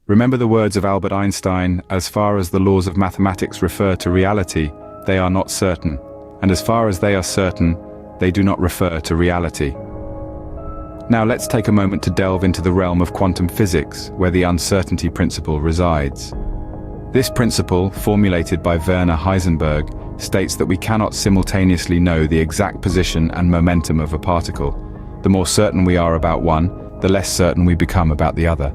Remember the words of Albert Einstein, as far as the laws of mathematics refer to reality, they are not certain, and as far as they are certain, they do not refer to reality. Now let's take a moment to delve into the realm of quantum physics, where the uncertainty principle resides. This principle, formulated by Werner Heisenberg, states that we cannot simultaneously know the exact position and momentum of a particle. The more certain we are about one, the less certain we become about the other.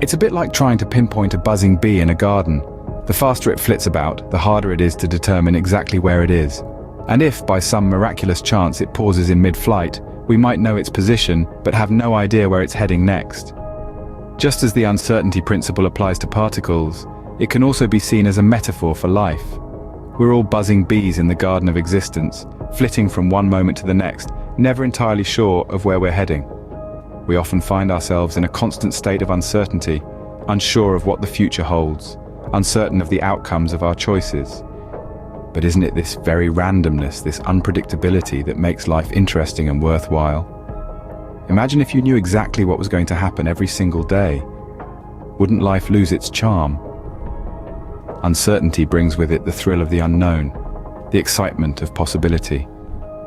It's a bit like trying to pinpoint a buzzing bee in a garden. The faster it flits about, the harder it is to determine exactly where it is. And if, by some miraculous chance, it pauses in mid-flight, we might know its position, but have no idea where it's heading next. Just as the uncertainty principle applies to particles, it can also be seen as a metaphor for life. We're all buzzing bees in the garden of existence, flitting from one moment to the next, never entirely sure of where we're heading. We often find ourselves in a constant state of uncertainty, unsure of what the future holds, uncertain of the outcomes of our choices. But isn't it this very randomness, this unpredictability, that makes life interesting and worthwhile? Imagine if you knew exactly what was going to happen every single day. Wouldn't life lose its charm? Uncertainty brings with it the thrill of the unknown, the excitement of possibility.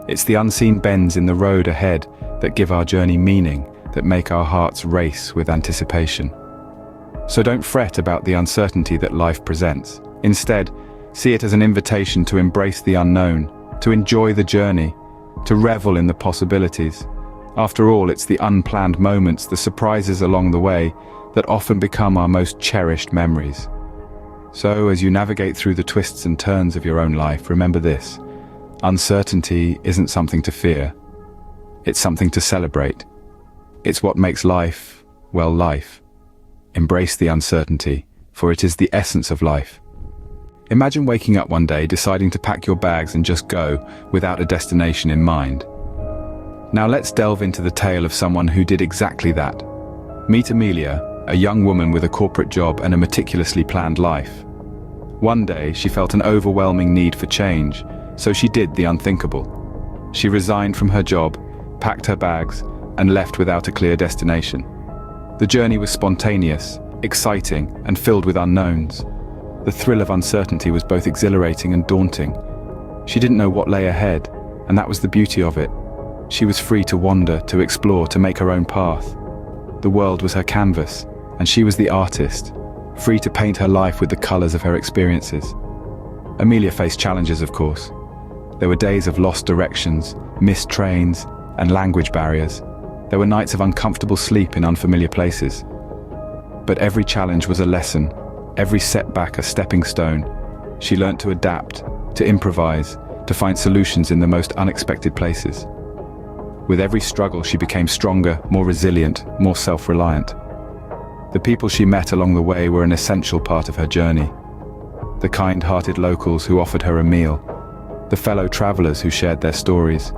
It's the unseen bends in the road ahead that give our journey meaning, that make our hearts race with anticipation. So don't fret about the uncertainty that life presents. Instead, see it as an invitation to embrace the unknown, to enjoy the journey, to revel in the possibilities. After all, it's the unplanned moments, the surprises along the way, that often become our most cherished memories. So, as you navigate through the twists and turns of your own life, remember this: uncertainty isn't something to fear. It's something to celebrate. It's what makes life, well, life. Embrace the uncertainty, for it is the essence of life. Imagine waking up one day deciding to pack your bags and just go, without a destination in mind. Now let's delve into the tale of someone who did exactly that. Meet Amelia, a young woman with a corporate job and a meticulously planned life. One day, she felt an overwhelming need for change, so she did the unthinkable. She resigned from her job, packed her bags, and left without a clear destination. The journey was spontaneous, exciting, and filled with unknowns. The thrill of uncertainty was both exhilarating and daunting. She didn't know what lay ahead, and that was the beauty of it. She was free to wander, to explore, to make her own path. The world was her canvas, and she was the artist, free to paint her life with the colors of her experiences. Amelia faced challenges, of course. There were days of lost directions, missed trains, and language barriers. There were nights of uncomfortable sleep in unfamiliar places. But every challenge was a lesson, every setback a stepping stone. She learned to adapt, to improvise, to find solutions in the most unexpected places. With every struggle, she became stronger, more resilient, more self-reliant. The people she met along the way were an essential part of her journey. The kind-hearted locals who offered her a meal, the fellow travelers who shared their stories,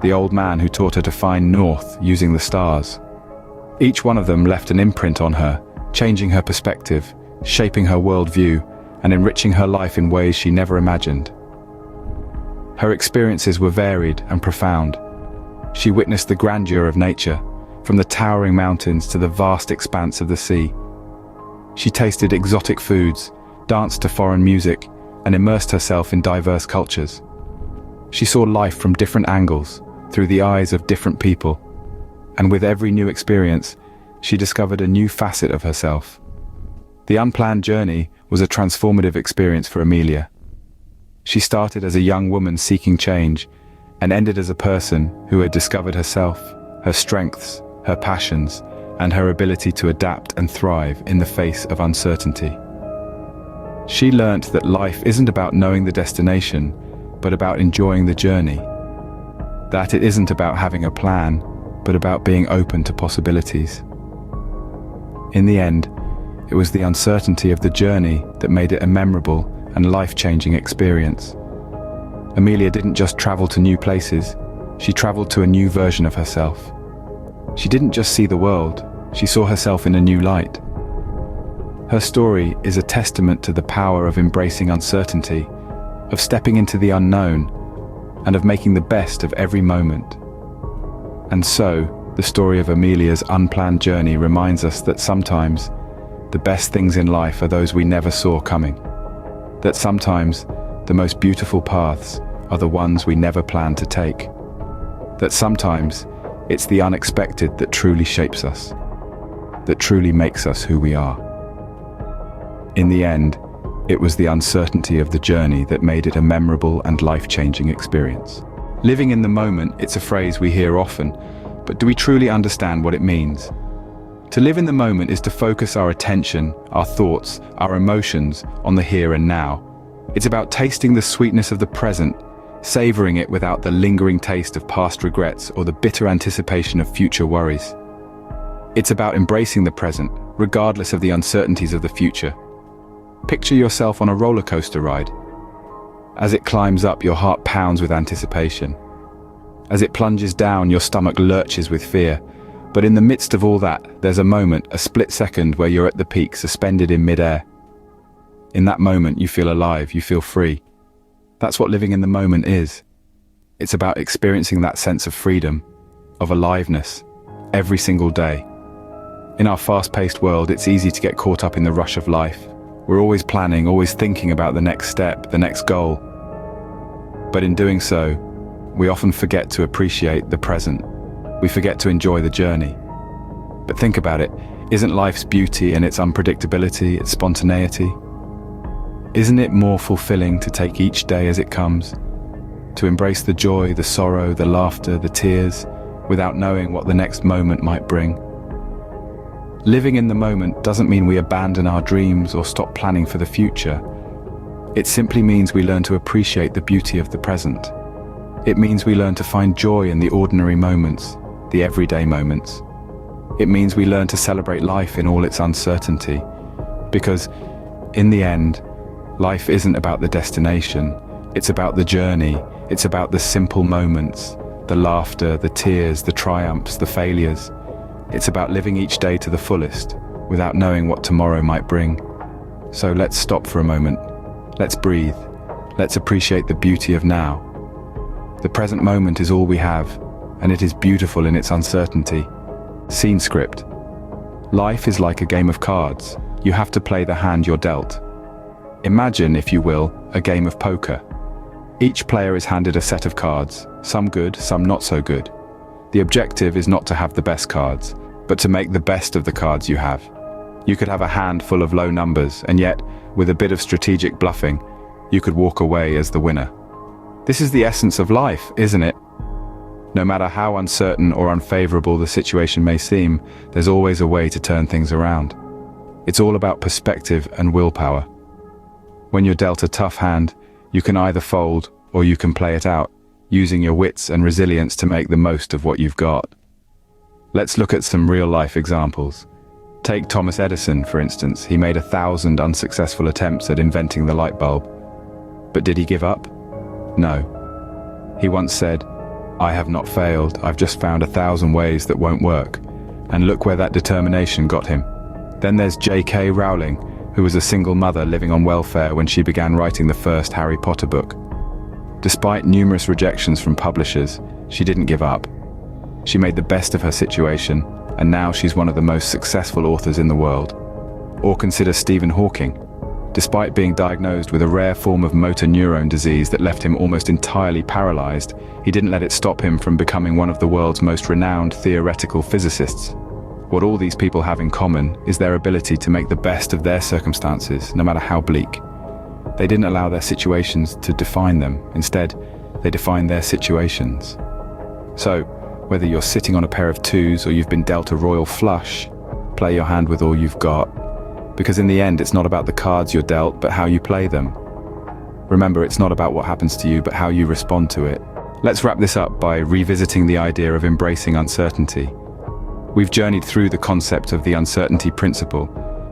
the old man who taught her to find north using the stars. Each one of them left an imprint on her, changing her perspective, shaping her worldview, and enriching her life in ways she never imagined. Her experiences were varied and profound. She witnessed the grandeur of nature, from the towering mountains to the vast expanse of the sea. She tasted exotic foods, danced to foreign music, and immersed herself in diverse cultures. She saw life from different angles, through the eyes of different people, and with every new experience, she discovered a new facet of herself. The unplanned journey was a transformative experience for Amelia. She started as a young woman seeking change, and ended as a person who had discovered herself, her strengths, her passions, and her ability to adapt and thrive in the face of uncertainty. She learnt that life isn't about knowing the destination, but about enjoying the journey. That it isn't about having a plan, but about being open to possibilities. In the end, it was the uncertainty of the journey that made it a memorable and life-changing experience. Amelia didn't just travel to new places, she traveled to a new version of herself. She didn't just see the world, she saw herself in a new light. Her story is a testament to the power of embracing uncertainty, of stepping into the unknown, and of making the best of every moment. And so, the story of Amelia's unplanned journey reminds us that sometimes the best things in life are those we never saw coming. That sometimes the most beautiful paths are the ones we never planned to take. That sometimes it's the unexpected that truly shapes us, that truly makes us who we are. In the end, it was the uncertainty of the journey that made it a memorable and life-changing experience. Living in the moment, it's a phrase we hear often, but do we truly understand what it means? To live in the moment is to focus our attention, our thoughts, our emotions on the here and now. It's about tasting the sweetness of the present, savoring it without the lingering taste of past regrets or the bitter anticipation of future worries. It's about embracing the present, regardless of the uncertainties of the future. Picture yourself on a roller coaster ride. As it climbs up, your heart pounds with anticipation. As it plunges down, your stomach lurches with fear. But in the midst of all that, there's a moment, a split second, where you're at the peak, suspended in midair. In that moment, you feel alive, you feel free. That's what living in the moment is. It's about experiencing that sense of freedom, of aliveness, every single day. In our fast-paced world, it's easy to get caught up in the rush of life. We're always planning, always thinking about the next step, the next goal. But in doing so, we often forget to appreciate the present. We forget to enjoy the journey. But think about it, isn't life's beauty and its unpredictability, its spontaneity? Isn't it more fulfilling to take each day as it comes? To embrace the joy, the sorrow, the laughter, the tears, without knowing what the next moment might bring? Living in the moment doesn't mean we abandon our dreams or stop planning for the future. It simply means we learn to appreciate the beauty of the present. It means we learn to find joy in the ordinary moments, the everyday moments. It means we learn to celebrate life in all its uncertainty. Because, in the end, life isn't about the destination, it's about the journey, it's about the simple moments, the laughter, the tears, the triumphs, the failures. It's about living each day to the fullest, without knowing what tomorrow might bring. So let's stop for a moment. Let's breathe. Let's appreciate the beauty of now. The present moment is all we have, and it is beautiful in its uncertainty. Scene script. Life is like a game of cards. You have to play the hand you're dealt. Imagine, if you will, a game of poker. Each player is handed a set of cards, some good, some not so good. The objective is not to have the best cards, but to make the best of the cards you have. You could have a hand full of low numbers, and yet, with a bit of strategic bluffing, you could walk away as the winner. This is the essence of life, isn't it? No matter how uncertain or unfavorable the situation may seem, there's always a way to turn things around. It's all about perspective and willpower. When you're dealt a tough hand, you can either fold or you can play it out, using your wits and resilience to make the most of what you've got. Let's look at some real-life examples. Take Thomas Edison, for instance. He made 1,000 unsuccessful attempts at inventing the light bulb. But did he give up? No. He once said, "I have not failed, I've just found 1,000 ways that won't work." And look where that determination got him. Then there's J.K. Rowling, who was a single mother living on welfare when she began writing the first Harry Potter book. Despite numerous rejections from publishers, she didn't give up. She made the best of her situation, and now she's one of the most successful authors in the world. Or consider Stephen Hawking. Despite being diagnosed with a rare form of motor neurone disease that left him almost entirely paralyzed, he didn't let it stop him from becoming one of the world's most renowned theoretical physicists. What all these people have in common is their ability to make the best of their circumstances, no matter how bleak. They didn't allow their situations to define them. Instead, they defined their situations. So, whether you're sitting on a pair of twos or you've been dealt a royal flush, play your hand with all you've got. Because in the end, it's not about the cards you're dealt, but how you play them. Remember, it's not about what happens to you, but how you respond to it. Let's wrap this up by revisiting the idea of embracing uncertainty. We've journeyed through the concept of the uncertainty principle,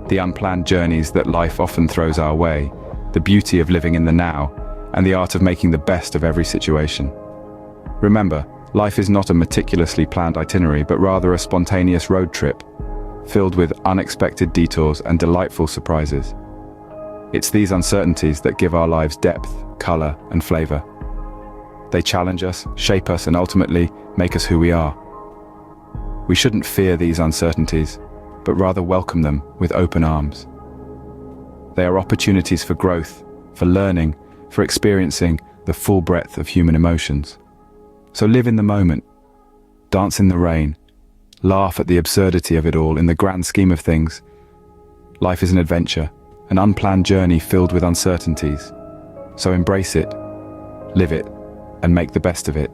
the unplanned journeys that life often throws our way, the beauty of living in the now, and the art of making the best of every situation. Remember, life is not a meticulously planned itinerary, but rather a spontaneous road trip, filled with unexpected detours and delightful surprises. It's these uncertainties that give our lives depth, color, and flavor. They challenge us, shape us, and ultimately make us who we are. We shouldn't fear these uncertainties. but rather welcome them with open arms. They are opportunities for growth, for learning, for experiencing the full breadth of human emotions. So live in the moment, dance in the rain, laugh at the absurdity of it all. In the grand scheme of things, life is an adventure, an unplanned journey filled with uncertainties. So embrace it, live it, and make the best of it.